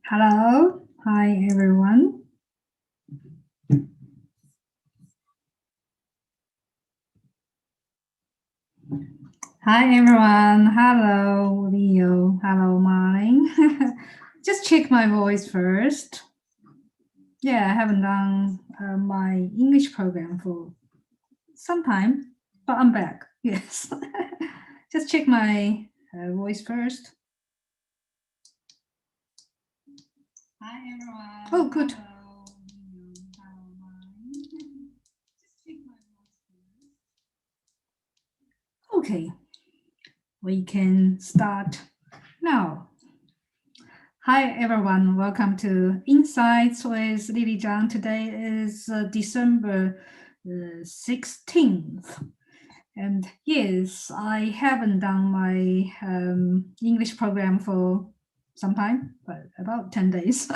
Hello, hi everyone. Hi everyone. Hello, Leo. Hello, Marlene. Just check my voice first. Yeah, I haven't done my English program for some time, but I'm back. Yes. Just check my voice first. Hi everyone. Oh, good. Hello, Leo. Hello, Marlene. Just check my voice first. Okay, we can start now. Hi everyone, welcome to Insights with Lily Zhang. Today is December 16th. And yes, I haven't done my English program for some time, but about 10 days.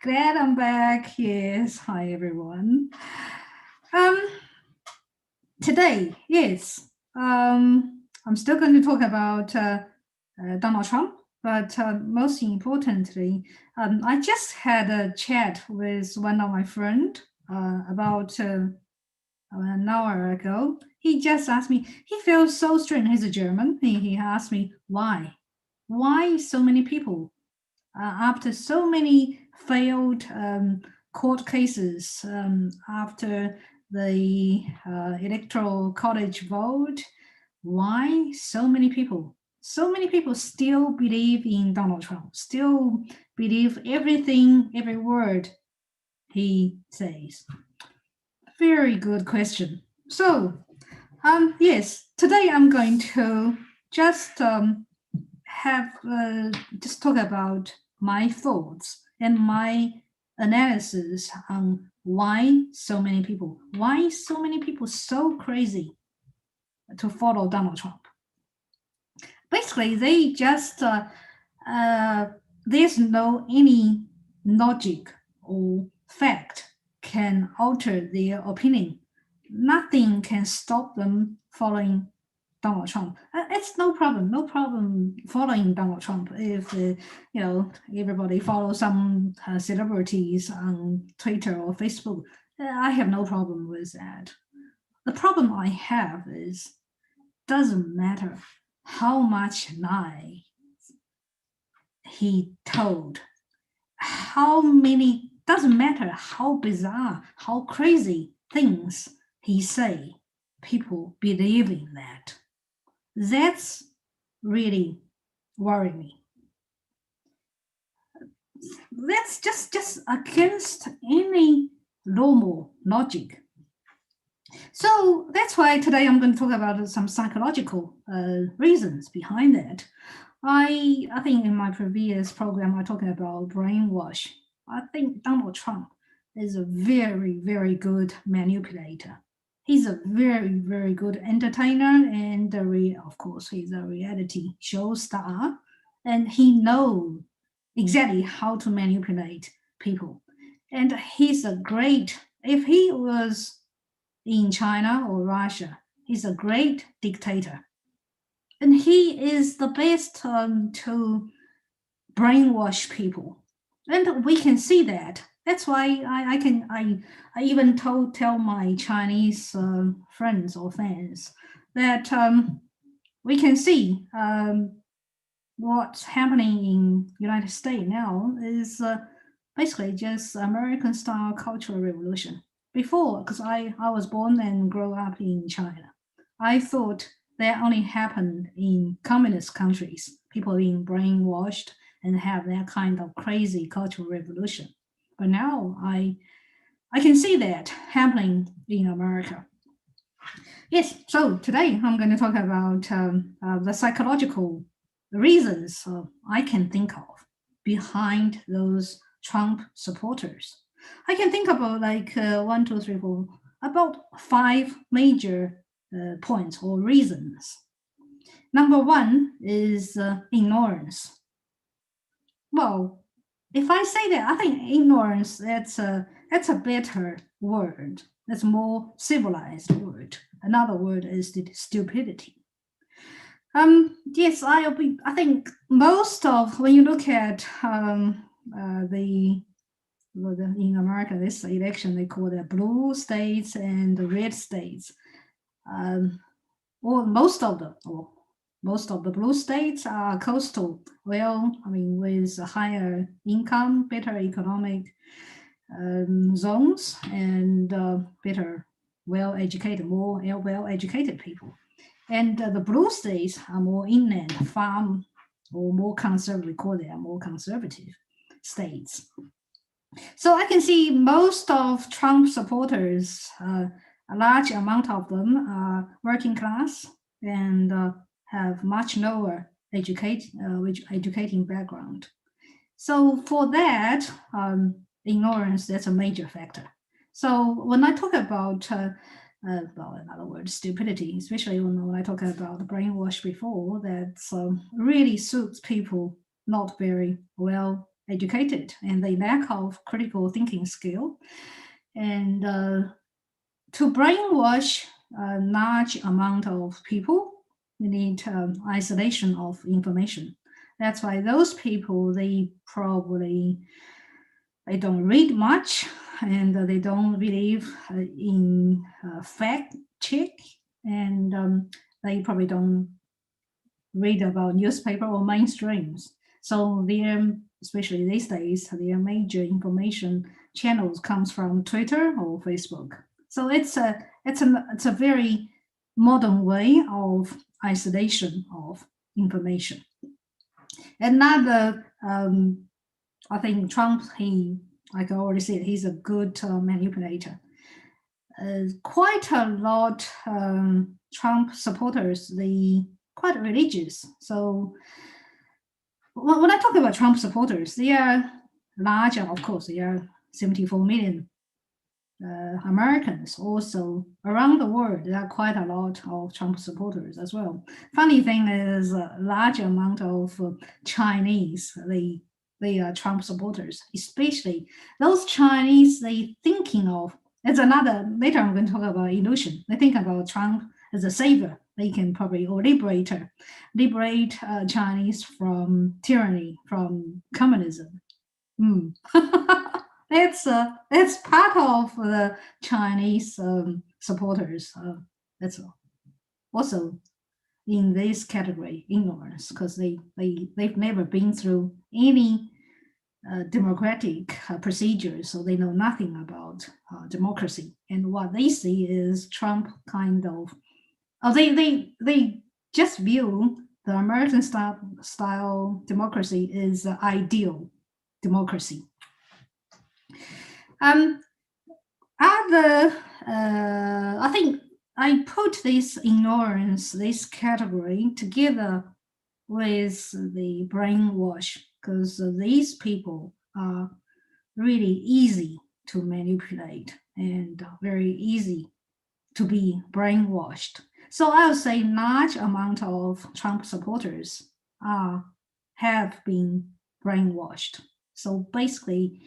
Glad I'm back. Yes, hi everyone. Um, Today, yes, I'm still going to talk about Donald Trump, but most importantly, I just had a chat with one of my friend about an hour ago. He just asked me, he feels so strange. He's a German. He asked me why. Why so many people, after so many failed court cases, after the electoral college vote, why so many people still believe in Donald Trump, still believe everything, every word he says? Very good question. So, yes, today I'm going to just have just talk about my thoughts and my analysis on why so many people so crazy to follow Donald Trump. Basically, they just uh, there's no any logic or fact can alter their opinion. Nothing can stop them following Donald Trump. It's no problem, no problem following Donald Trump if everybody follows some celebrities on Twitter or Facebook. I have no problem with that. The problem I have is doesn't matter how much lie he told, how many, doesn't matter how bizarre, how crazy things he say, people believe in that. That's really worry me. That's just against any normal logic. So that's why today I'm going to talk about some psychological reasons behind that. I think in my previous program I talking about brainwash. I think Donald Trump is a very good manipulator. He's a very good entertainer, and of course he's a reality show star, and he knows exactly how to manipulate people. And he's a great. If he was in China or Russia, he's a great dictator, and he is the best to brainwash people, and we can see that. That's why I even tell my Chinese friends or fans that we can see what's happening in United States now is basically just American style cultural revolution. Before, because I was born and grew up in China, I thought that only happened in communist countries, people being brainwashed and have that kind of crazy cultural revolution. But now I can see that happening in America. Yes, so today I'm going to talk about the psychological reasons I can think of behind those Trump supporters. I can think about like one, two, three, four, about five major points or reasons. Number one is ignorance. Well, if I say that, I think ignorance that's a better word. That's a more civilized word. Another word is the stupidity. Yes, I think most of when you look at in America, this election they call the blue states and the red states. Or most of the blue states are coastal. Well, I mean, with a higher income, better economic zones, and better, well-educated, more well-educated people. And the blue states are more inland, farm, or more conservative. We call them more conservative states. So I can see most of Trump supporters, a large amount of them are working class and have much lower educating background. So for that, ignorance, that's a major factor. So when I talk about, well, in other words, stupidity, especially when I talk about brainwash before, that really suits people not very well educated and they lack of critical thinking skill. And to brainwash a large amount of people, you need isolation of information. That's why those people, they don't read much and they don't believe in fact check, and they probably don't read about newspaper or mainstreams. So their, especially these days, their major information channels comes from Twitter or Facebook. So it's a very modern way of isolation of information. Another, I think Trump, like I already said, he's a good manipulator. Quite a lot Trump supporters, they quite religious. So when I talk about Trump supporters, they are larger, of course, they are 74 million Americans. Also around the world, there are quite a lot of Trump supporters as well. Funny thing is, a large amount of Chinese, they are Trump supporters, especially those Chinese, they thinking of, it's another, later I'm going to talk about illusion. They think about Trump as a savior. They can probably, or liberate Chinese from tyranny, from communism. That's part of the Chinese supporters. That's also in this category, ignorance, because they've never been through any democratic procedures, so they know nothing about democracy. And what they see is Trump kind of, they just view the American style democracy is ideal democracy. I think I put this ignorance, this category, together with the brainwash, because these people are really easy to manipulate and very easy to be brainwashed. So I would say large amount of Trump supporters have been brainwashed. So basically,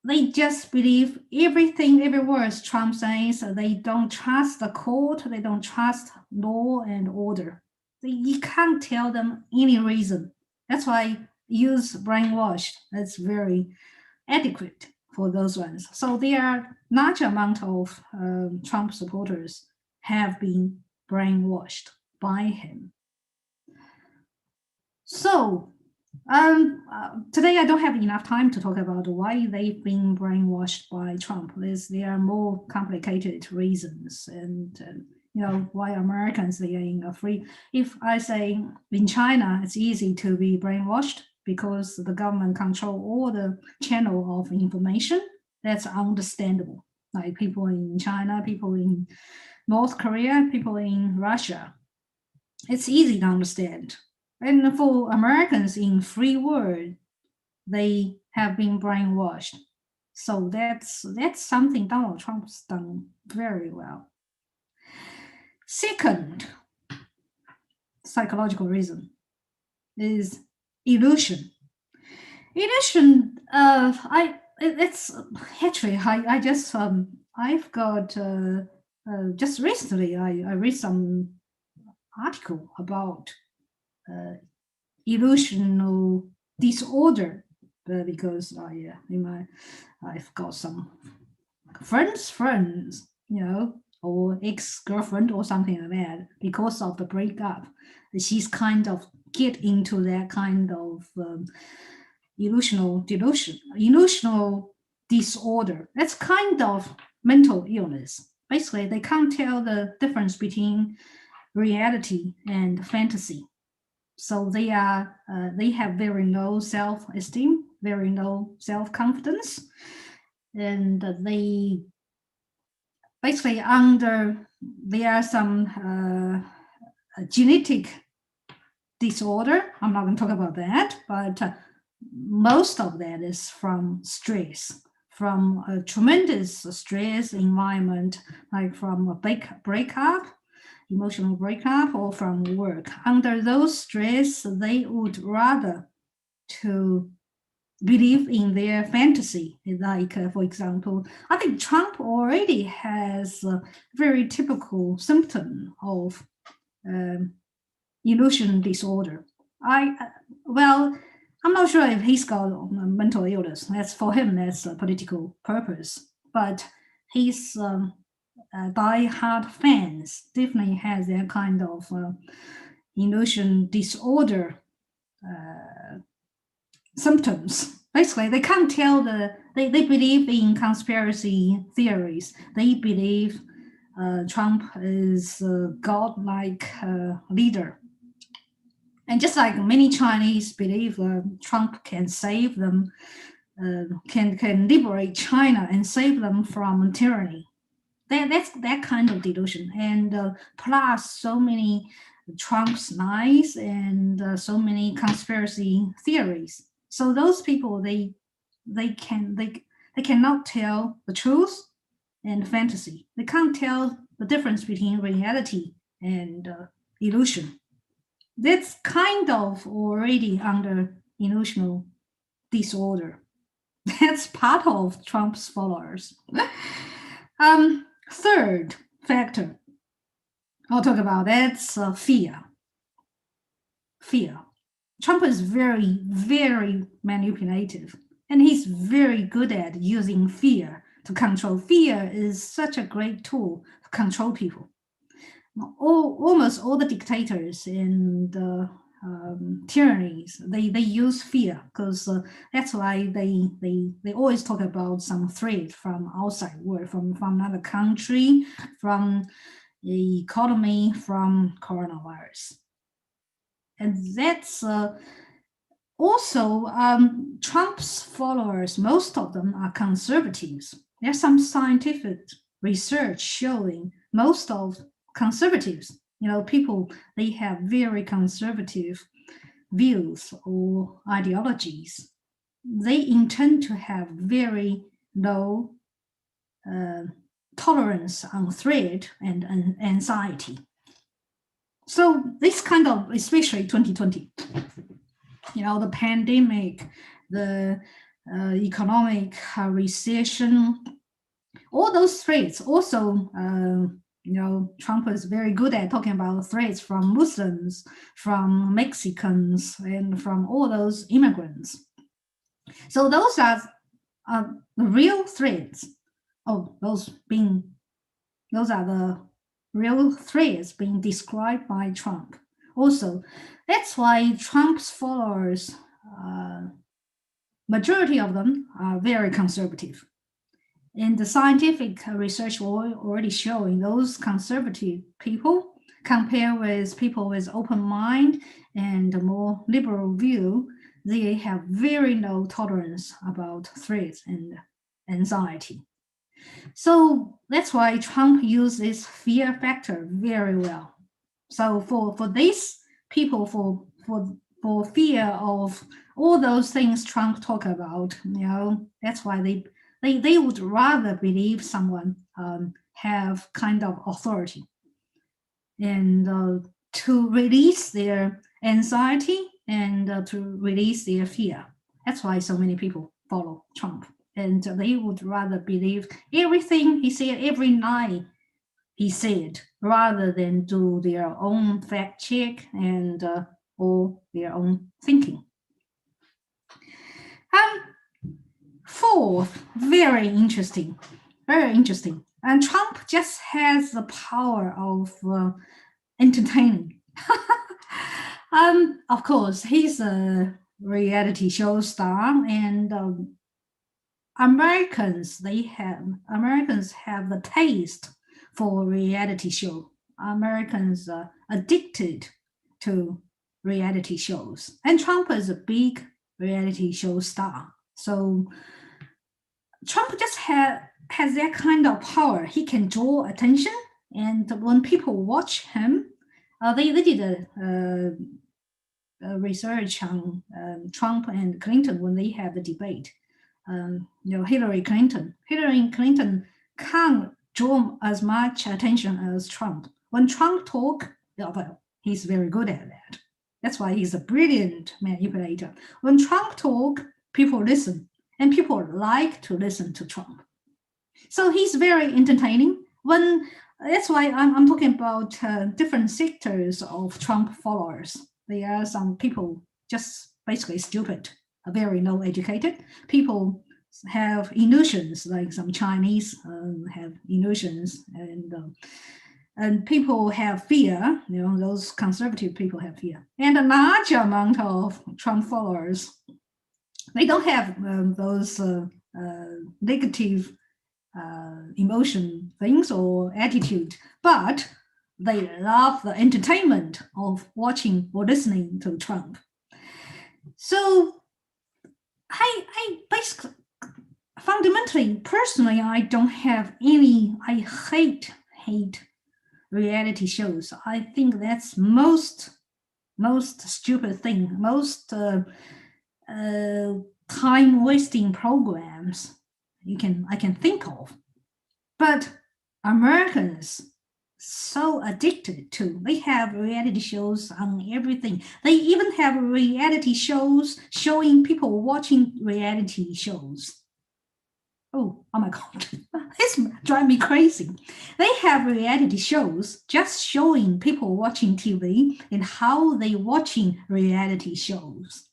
they just believe everything, every word Trump says. They don't trust the court. They don't trust law and order. You can't tell them any reason. That's why use brainwash. That's very adequate for those ones. So there are large amount of Trump supporters have been brainwashed by him. So today I don't have enough time to talk about why they've been brainwashed by Trump. There are more complicated reasons, and why Americans, they are in a free. If I say in China, it's easy to be brainwashed because the government control all the channel of information. That's understandable. Like people in China, people in North Korea, people in Russia. It's easy to understand. And for Americans in free world, they have been brainwashed. So that's something Donald Trump's done very well. Second psychological reason is illusion. Illusion. It's actually I just I've got just recently I read some article about illusional disorder, because I've got some friends, or ex-girlfriend or something like that. Because of the breakup, she's kind of get into that kind of illusional disorder. That's kind of mental illness. Basically, they can't tell the difference between reality and fantasy. So they have very low self-esteem, very low self-confidence, and they basically there are some genetic disorder. I'm not going to talk about that, but most of that is from stress, from a tremendous stress environment, like from a breakup, emotional breakup, or from work. Under those stress, they would rather to believe in their fantasy. Like, for example, I think Trump already has a very typical symptom of illusion disorder. I'm not sure if he's got mental illness. That's for him. That's a political purpose. But his die-hard fans definitely has that kind of illusion disorder symptoms. Basically, they can't tell they believe in conspiracy theories. They believe Trump is a godlike leader. And just like many Chinese believe Trump can save them, can liberate China and save them from tyranny. That's that kind of delusion. And plus so many Trump's lies and so many conspiracy theories. So those people, they cannot tell the truth and fantasy. They can't tell the difference between reality and illusion. That's kind of already under illusional disorder. That's part of Trump's followers. Third factor I'll talk about, that's fear. Fear. Trump is very, very manipulative, and he's very good at using fear to control. Fear is such a great tool to control people. Almost all the dictators and tyrannies, they use fear, because that's why they always talk about some threat from outside world, from another country, from the economy, from coronavirus. And that's also Trump's followers, most of them are conservatives. There's some scientific research showing most of conservatives, people, they have very conservative views or ideologies. They intend to have very low tolerance on threat and anxiety. So this kind of, especially 2020, the pandemic, the economic recession, all those threats. Also, Trump is very good at talking about threats from Muslims, from Mexicans, and from all those immigrants. So those are the real threats. Those are the real threats being described by Trump. Also, that's why Trump's followers, majority of them are very conservative. And the scientific research already showing those conservative people, compared with people with open mind and a more liberal view, they have very low tolerance about threats and anxiety. So that's why Trump used this fear factor very well. So for these people, for fear of all those things Trump talk about, that's why they would rather believe someone have kind of authority, and to release their anxiety and to release their fear. That's why so many people follow Trump. And they would rather believe everything he said, every night he said, rather than do their own fact check and or their own thinking. Fourth, very interesting, very interesting. And Trump just has the power of entertaining. Of course, he's a reality show star, and Americans have the taste for reality show. Americans are addicted to reality shows, and Trump is a big reality show star. So Trump just has that kind of power. He can draw attention, and when people watch him, they did a research on Trump and Clinton when they had the debate. Hillary Clinton can't draw as much attention as Trump. When Trump talk, well, he's very good at that. That's why he's a brilliant manipulator. When Trump talk, people listen, and people like to listen to Trump. So he's very entertaining. That's why I'm talking about different sectors of Trump followers. There are some people just basically stupid, very low educated. People have illusions, like some Chinese have illusions, and people have fear. Those conservative people have fear, and a large amount of Trump followers, they don't have those negative emotion things or attitude, but they love the entertainment of watching or listening to Trump. So I basically, fundamentally, personally, I don't have I hate reality shows. I think that's most stupid thing, most time wasting programs I can think of. But Americans so addicted to, they have reality shows on everything. They even have reality shows showing people watching reality shows. Oh my God, this drives me crazy. They have reality shows just showing people watching TV and how they watching reality shows.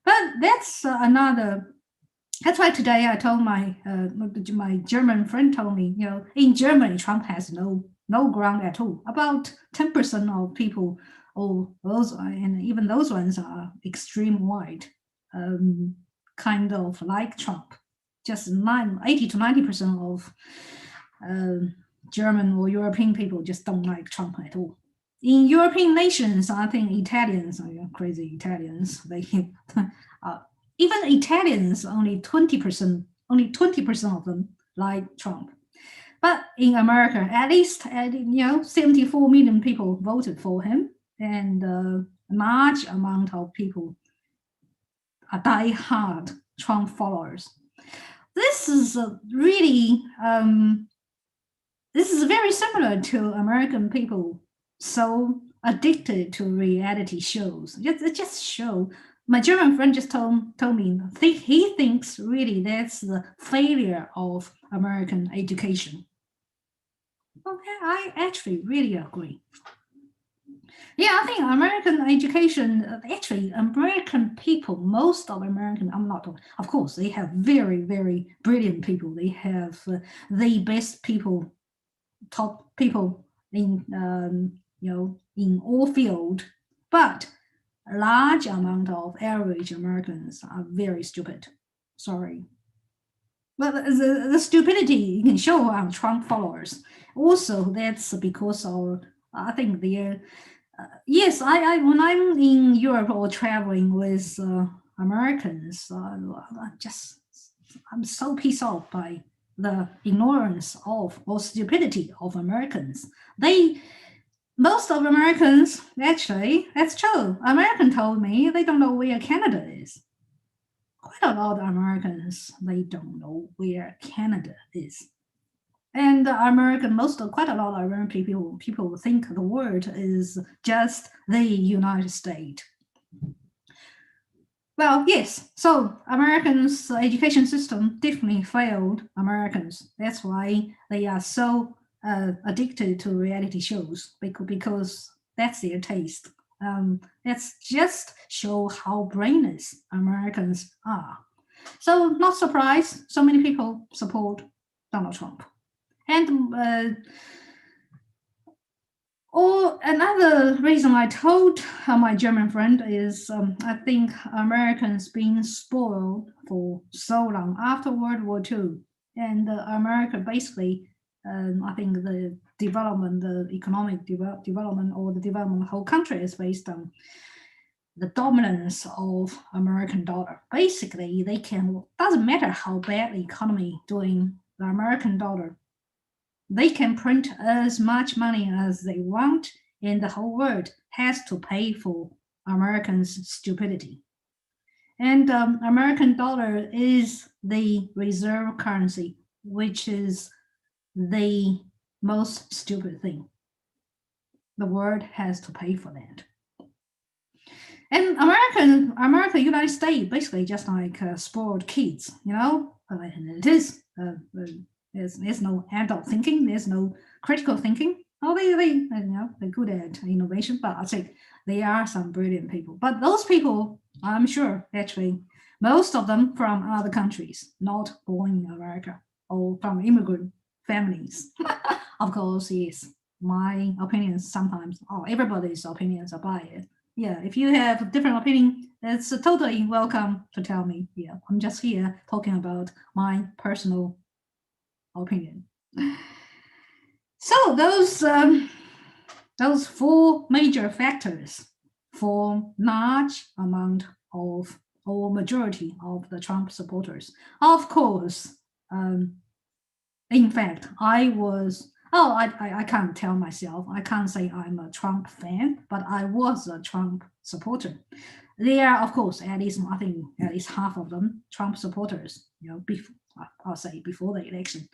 But that's another. That's why today I told my German friend told me, in Germany Trump has no ground at all. About 10% of people, and even those ones are extreme white, kind of like Trump. Just 80 to 90% of German or European people just don't like Trump at all. In European nations, I think Italians, crazy Italians, they even Italians, only 20% of them like Trump. But in America, at least 74 million people voted for him, and a large amount of people are die-hard Trump followers. This is really this is very similar to American people so addicted to reality shows. Just show. My German friend just told me he thinks really that's the failure of American education. Okay, I actually really agree. Yeah, I think American education, actually, American people, most of American, I'm not, of course, they have very, very brilliant people. They have the best people, top people in, in all field. But a large amount of average Americans are very stupid. Sorry. But the stupidity you can show on Trump followers. Also, that's because of, I think they're, yes, I when I'm in Europe or traveling with Americans, I'm so pissed off by the ignorance of or stupidity of Americans. Most of Americans, actually, that's true. American told me they don't know where Canada is. Quite a lot of Americans, they don't know where Canada is. And quite a lot of American people think the world is just the United States. Well, yes. So Americans' education system definitely failed Americans. That's why they are so addicted to reality shows because that's their taste. Let's just show how brainless Americans are. So not surprised, so many people support Donald Trump. And or another reason I told my German friend is I think Americans being spoiled for so long after World War II, and America basically, I think the development, the economic development, or the development of the whole country is based on the dominance of American dollar. Basically, they can, doesn't matter how bad the economy doing, the American dollar, they can print as much money as they want, and the whole world has to pay for Americans' stupidity. And American dollar is the reserve currency, which is the most stupid thing. The world has to pay for that. And America, United States, basically just like spoiled kids, you know. And it is. There's no adult thinking. There's no critical thinking. Oh, they're good at innovation, but I think there are some brilliant people. But those people, I'm sure, actually, most of them from other countries, not born in America, or from immigrant families. Of course, yes. My opinions sometimes, everybody's opinions are biased. Yeah, if you have a different opinion, it's totally welcome to tell me. Yeah, I'm just here talking about my personal opinion. So those four major factors for large amount of or majority of the Trump supporters. Of course, in fact, I was. Oh, I can't tell myself. I can't say I'm a Trump fan, but I was a Trump supporter. There are, of course, at least I think at least half of them Trump supporters. You know, I'll say before the election,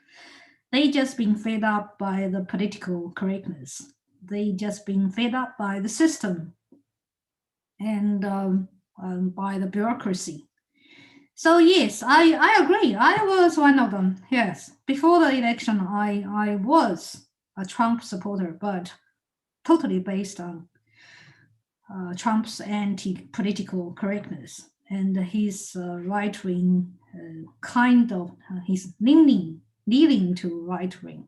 they just been fed up by the political correctness. They just been fed up by the system and by the bureaucracy. So yes, I agree. I was one of them. Yes, before the election, I was a Trump supporter, but totally based on Trump's anti-political correctness and his right-wing kind of his leaning to right-wing.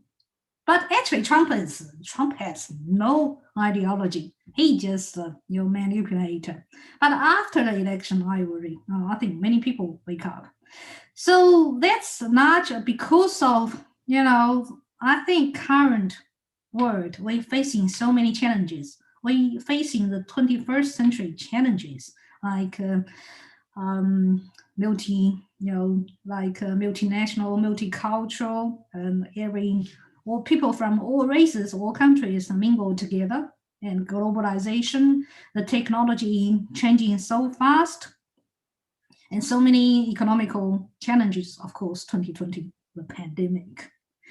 But actually, Trump has no ideology. He just manipulator. But after the election, I think many people wake up. So that's not because of I think current world we're facing so many challenges. We facing the 21st century challenges like multinational, multicultural, and all people from all races, all countries mingle together, and globalization, the technology changing so fast, and so many economical challenges, of course, 2020, the pandemic.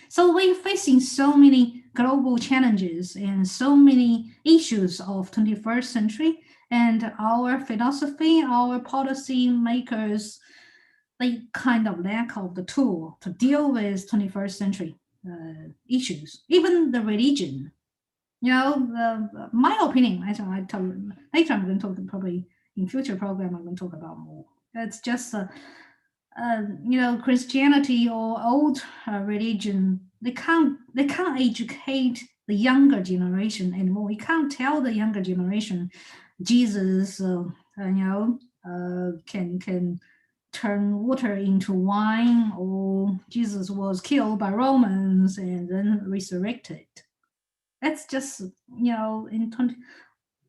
So we're facing so many global challenges and so many issues of 21st century, and our philosophy, our policy makers, they kind of lack of the tool to deal with 21st century issues, even the religion. My opinion, as I tell you, later I'm going to talk probably in future program, I'm going to talk about more. It's just, Christianity or old religion, they can't educate the younger generation anymore. You can't tell the younger generation Jesus, can turn water into wine, or Jesus was killed by Romans and then resurrected. That's just, in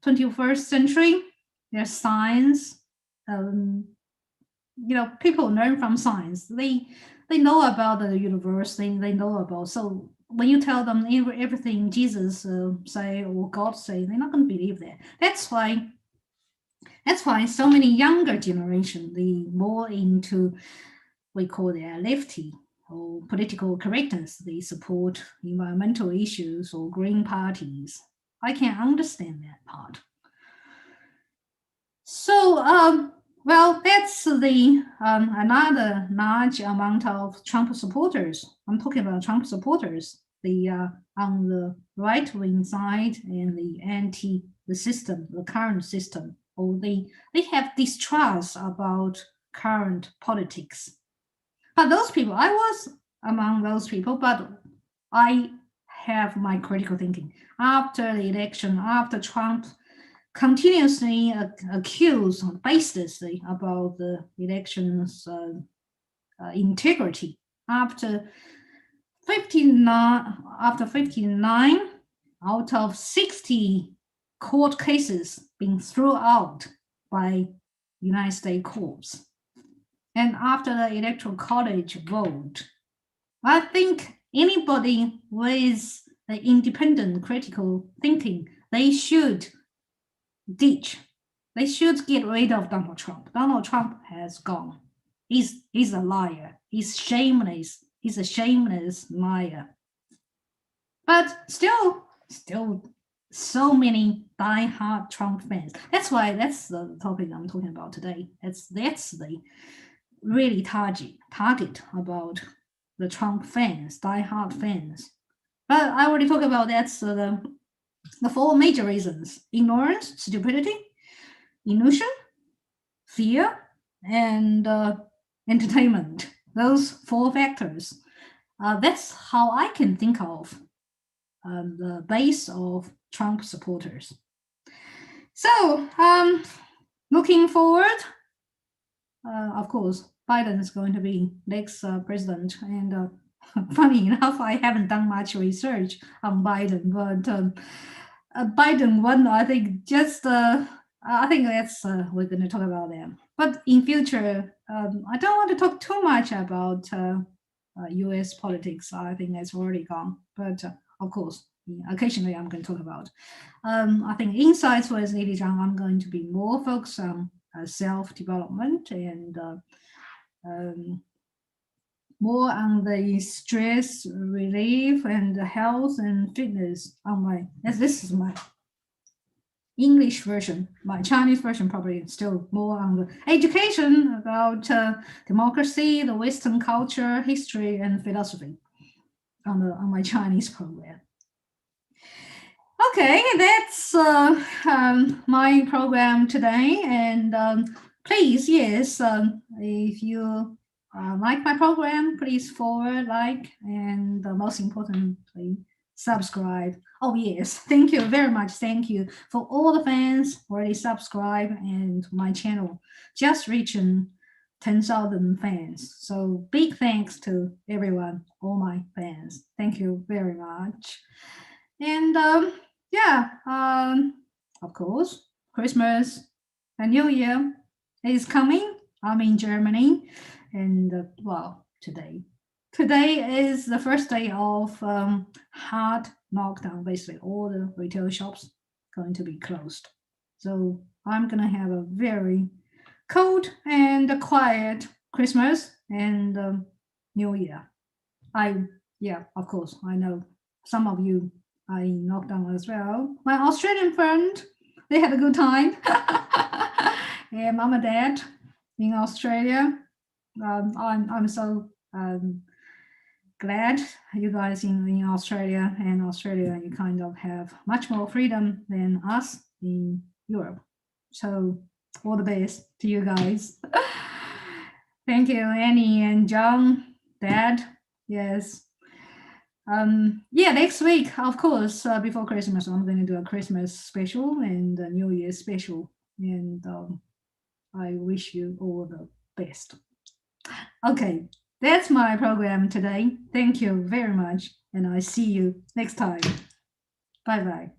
21st century, there's science. People learn from science. They know about the universe. They know about. So when you tell them everything Jesus say or God say, they're not going to believe that. That's why so many younger generation, they more into, we call their lefty or political correctness. They support environmental issues or green parties. I can understand that part. So, that's the another large amount of Trump supporters. I'm talking about Trump supporters, the on the right wing side and the the system, the current system, or they have distrust about current politics. But those people, I was among those people, but I have my critical thinking. After the election, after Trump continuously accused baselessly about the election's integrity, after 59 out of 60 court cases being thrown out by United States courts, and after the electoral college vote, I think anybody with the independent critical thinking, they should ditch. They should get rid of Donald Trump. Donald Trump has gone. He's a liar. He's shameless. He's a shameless liar. But still so many die-hard Trump fans. That's the topic I'm talking about today. That's the really target about the Trump fans, die-hard fans. But I already talked about that's the four major reasons: ignorance, stupidity, illusion, fear, and entertainment. Those four factors. That's how I can think of the base of Trump supporters. So, looking forward, of course, Biden is going to be next president. And funny enough, I haven't done much research on Biden, but Biden won, I think, just I think that's we're going to talk about them. But in future, I don't want to talk too much about U.S. politics. I think that's already gone. But of course, occasionally I'm going to talk about. I think insights with Lily Zhang, I'm going to be more focused on self-development and more on the stress relief and health and fitness on my, as this is my English version. My Chinese version probably still more on the education about democracy, the Western culture, history, and philosophy on my Chinese program. Okay, that's my program today. And please, yes, if you like my program, please forward, like, and most importantly, subscribe. Oh yes, thank you very much. Thank you for all the fans already subscribe and my channel just reaching 10,000 fans. So big thanks to everyone, all my fans. Thank you very much. And yeah, of course, Christmas and New Year is coming. I'm in Germany, and well, today is the first day of hard lockdown. Basically, all the retail shops going to be closed. So I'm gonna have a very cold and quiet Christmas and New Year. Yeah, of course, I know some of you are in lockdown as well. My Australian friend, they had a good time. Yeah, mom and dad in Australia. I'm so glad you guys in Australia, and Australia, you kind of have much more freedom than us in Europe. So all the best to you guys. Thank you, Annie and John, Dad. Yes. Yeah, next week, of course, before Christmas, I'm going to do a Christmas special and a New Year special. And I wish you all the best. Okay, that's my program today. Thank you very much. And I see you next time. Bye-bye.